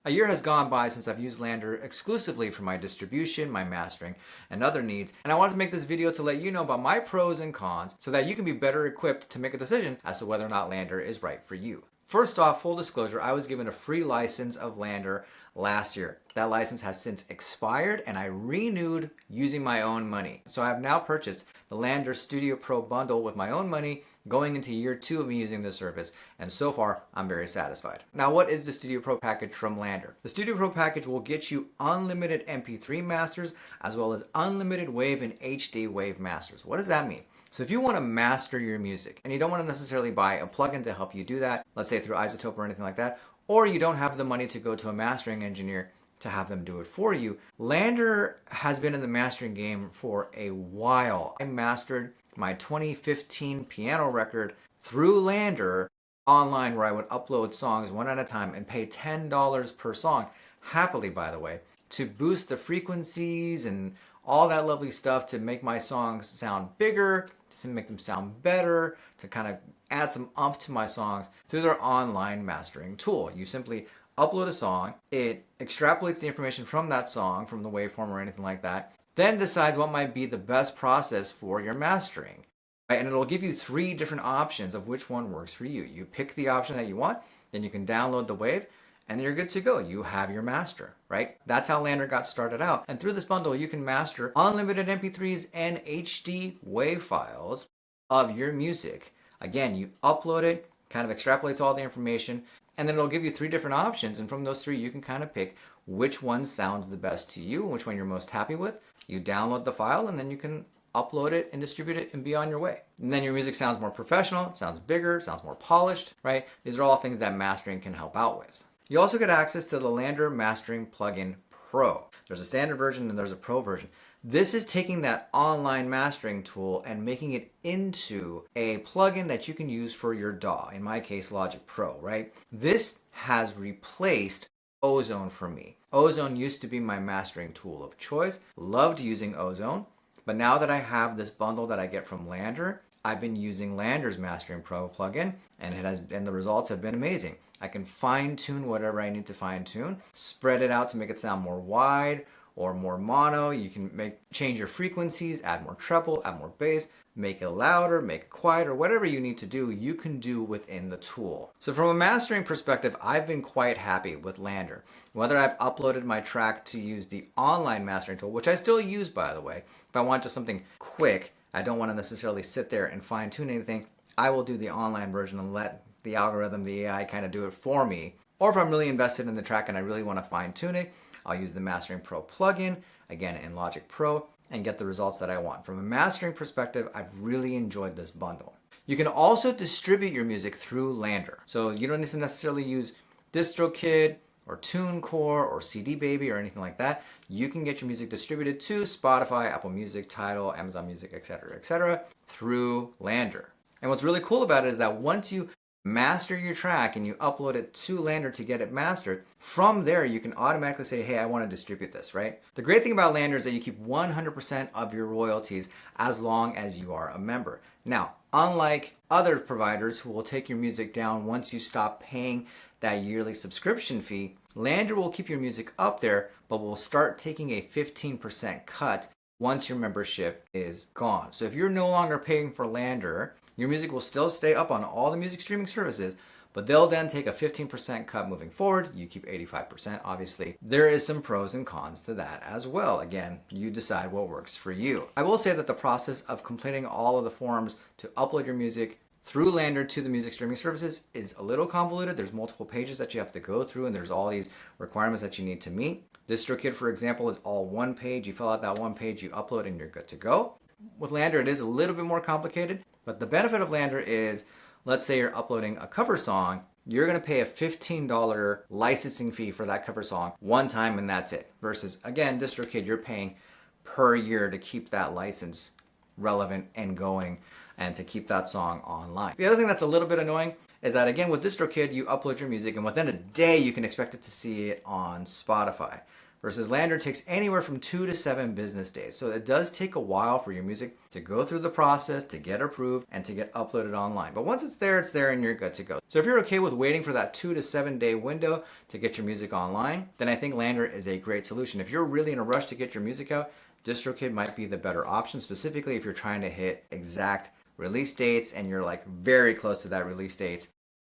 A year has gone by since I've used LANDR exclusively for my distribution, my mastering, and other needs, and I wanted to make this video to let you know about my pros and cons so that you can be better equipped to make a decision as to whether or not LANDR is right for you. First off, full disclosure, I was given a free license of LANDR last year. That license has since expired and I renewed using my own money. So I have now purchased the LANDR Studio Pro bundle with my own money going into year 2 of me using this service, and so far I'm very satisfied. Now, what is the Studio Pro package from LANDR? The Studio Pro package will get you unlimited MP3 masters as well as unlimited WAV and HD WAV masters. What does that mean? So if you want to master your music and you don't want to necessarily buy a plugin to help you do that, let's say through iZotope or anything like that, or you don't have the money to go to a mastering engineer to have them do it for you, LANDR has been in the mastering game for a while. I mastered my 2015 piano record through LANDR online, where I would upload songs one at a time and pay $10 per song, happily by the way, to boost the frequencies and all that lovely stuff to make my songs sound bigger, to make them sound better, to kind of add some oomph to my songs through their online mastering tool. You simply upload a song, it extrapolates the information from that song, from the waveform or anything like that, then decides what might be the best process for your mastering. Right? And it'll give you 3 different options of which one works for you. You pick the option that you want, then you can download the wave, and you're good to go. You have your master, right? That's how LANDR got started out. And through this bundle, you can master unlimited MP3s and HD WAV files of your music. Again, you upload it, kind of extrapolates all the information, and then it'll give you 3 different options. And from those 3, you can kind of pick which one sounds the best to you, which one you're most happy with. You download the file, and then you can upload it and distribute it and be on your way. And then your music sounds more professional, it sounds bigger, it sounds more polished, right? These are all things that mastering can help out with. You also get access to the LANDR Mastering Plugin Pro. There's a standard version and there's a pro version. This is taking that online mastering tool and making it into a plugin that you can use for your DAW, in my case Logic Pro, right? This has replaced Ozone for me. Ozone used to be my mastering tool of choice. Loved using Ozone, but now that I have this bundle that I get from LANDR, I've been using LANDR's Mastering Pro plugin, and the results have been amazing. I can fine-tune whatever I need to fine-tune, spread it out to make it sound more wide or more mono. You can change your frequencies, add more treble, add more bass, make it louder, make it quieter, whatever you need to do, you can do within the tool. So from a mastering perspective, I've been quite happy with LANDR. Whether I've uploaded my track to use the online mastering tool, which I still use by the way, if I want just something quick, I don't want to necessarily sit there and fine tune anything, I will do the online version and let the algorithm, the AI kind of do it for me. Or if I'm really invested in the track and I really want to fine tune it, I'll use the Mastering Pro plugin, again in Logic Pro, and get the results that I want. From a mastering perspective, I've really enjoyed this bundle. You can also distribute your music through LANDR. So you don't need to necessarily use DistroKid or TuneCore or CD Baby or anything like that. You can get your music distributed to Spotify, Apple Music, Tidal, Amazon Music, etc., through LANDR. And what's really cool about it is that once you master your track and you upload it to LANDR to get it mastered, from there you can automatically say, hey, I want to distribute this, right? The great thing about LANDR is that you keep 100% of your royalties as long as you are a member. Now, unlike other providers who will take your music down once you stop paying that yearly subscription fee, LANDR will keep your music up there, but will start taking a 15% cut once your membership is gone. So if you're no longer paying for LANDR, your music will still stay up on all the music streaming services, but they'll then take a 15% cut moving forward. You keep 85%, obviously. There is some pros and cons to that as well. Again, you decide what works for you. I will say that the process of completing all of the forms to upload your music through LANDR to the music streaming services is a little convoluted. There's multiple pages that you have to go through, and there's all these requirements that you need to meet. DistroKid, for example, is all one page. You fill out that one page, you upload, and you're good to go. With LANDR, it is a little bit more complicated, but the benefit of LANDR is, let's say you're uploading a cover song, you're going to pay a $15 licensing fee for that cover song one time, and that's it. Versus, again, DistroKid, you're paying per year to keep that license relevant and going, and to keep that song online. The other thing that's a little bit annoying is that, again, with DistroKid, you upload your music and within a day you can expect it to see it on Spotify. versus LANDR takes anywhere from 2 to 7 business days. So it does take a while for your music to go through the process, to get approved, and to get uploaded online. But once it's there and you're good to go. So if you're okay with waiting for that 2 to 7 day window to get your music online, then I think LANDR is a great solution. If you're really in a rush to get your music out, DistroKid might be the better option, specifically if you're trying to hit exact release dates and you're like very close to that release date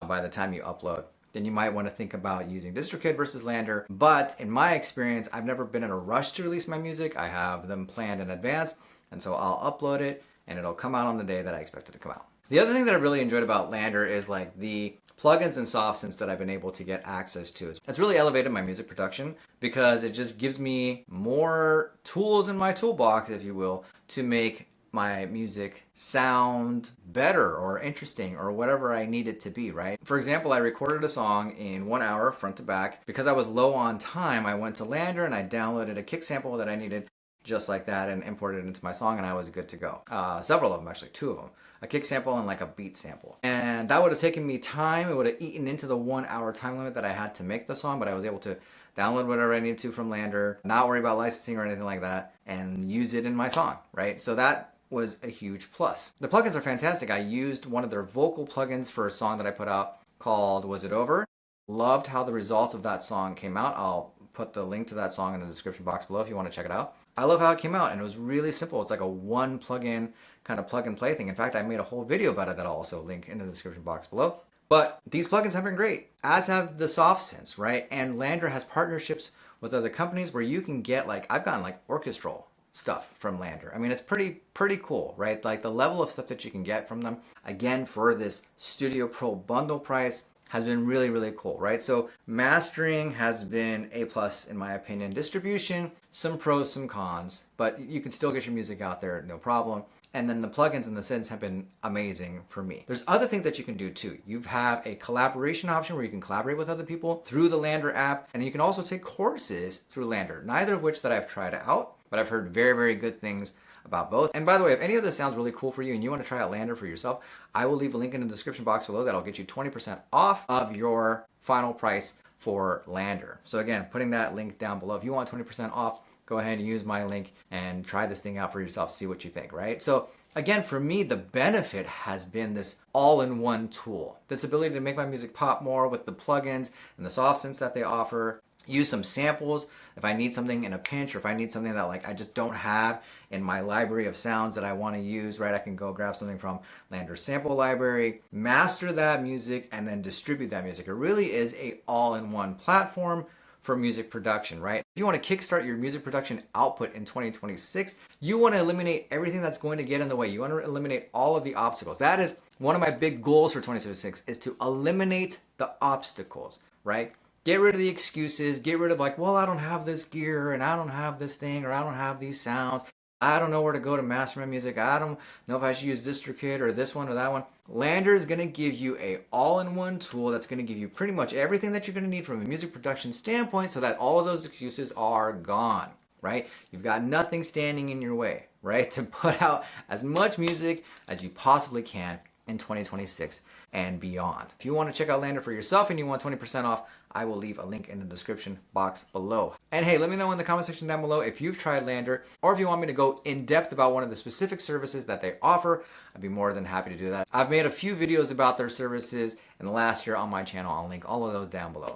by the time you upload. Then you might want to think about using DistroKid versus LANDR. But in my experience, I've never been in a rush to release my music. I have them planned in advance, and so I'll upload it and it'll come out on the day that I expect it to come out. The other thing that I really enjoyed about LANDR is like the plugins and soft synths that I've been able to get access to. It's really elevated my music production because it just gives me more tools in my toolbox, if you will, to make my music sound better or interesting or whatever I need it to be, right? For example, I recorded a song in 1 hour front to back. Because I was low on time, I went to LANDR and I downloaded a kick sample that I needed just like that and imported it into my song, and I was good to go. Several of them, actually, 2 of them. A kick sample and like a beat sample. And that would have taken me time. It would have eaten into the 1 hour time limit that I had to make the song, but I was able to download whatever I needed to from LANDR, not worry about licensing or anything like that, and use it in my song, right? So that was a huge plus. The plugins are fantastic. I used one of their vocal plugins for a song that I put out called Was It Over? Loved how the results of that song came out. I'll put the link to that song in the description box below if you want to check it out. I love how it came out, and it was really simple. It's like a one plugin kind of plug and play thing. In fact, I made a whole video about it that I'll also link in the description box below. But these plugins have been great, as have the soft synths, right? And LANDR has partnerships with other companies where you can get like, I've gotten like orchestral stuff from LANDR. I mean, it's pretty cool, right? Like the level of stuff that you can get from them, again, for this Studio Pro bundle price, has been really, really cool, right? So mastering has been A+ in my opinion. Distribution, some pros, some cons, but you can still get your music out there, no problem. And then the plugins and the synths have been amazing for me. There's other things that you can do too. You have a collaboration option where you can collaborate with other people through the LANDR app, and you can also take courses through LANDR, neither of which that I've tried out, but I've heard very, very good things about both. And by the way, if any of this sounds really cool for you and you want to try out LANDR for yourself, I will leave a link in the description box below that'll get you 20% off of your final price for LANDR. So again, putting that link down below. If you want 20% off, go ahead and use my link and try this thing out for yourself, see what you think, right? So again, for me, the benefit has been this all-in-one tool. This ability to make my music pop more with the plugins and the soft synths that they offer. Use some samples if I need something in a pinch, or if I need something that like I just don't have in my library of sounds that I want to use, right? I can go grab something from LANDR sample library, master that music, and then distribute that music. It really is a all-in-one platform for music production, right? If you want to kickstart your music production output in 2026, you want to eliminate everything that's going to get in the way. You want to eliminate all of the obstacles. That is one of my big goals for 2026, is to eliminate the obstacles, right? Get rid of the excuses, get rid of like, well, I don't have this gear, and I don't have this thing, or I don't have these sounds. I don't know where to go to master my music. I don't know if I should use DistroKid or this one or that one. LANDR is going to give you a all-in-one tool that's going to give you pretty much everything that you're going to need from a music production standpoint, so that all of those excuses are gone, right? You've got nothing standing in your way, right? To put out as much music as you possibly can in 2026 and beyond. If you want to check out LANDR for yourself and you want 20% off, I will leave a link in the description box below. And hey, let me know in the comment section down below if you've tried LANDR, or if you want me to go in depth about one of the specific services that they offer. I'd be more than happy to do that. I've made a few videos about their services in the last year on my channel. I'll link all of those down below.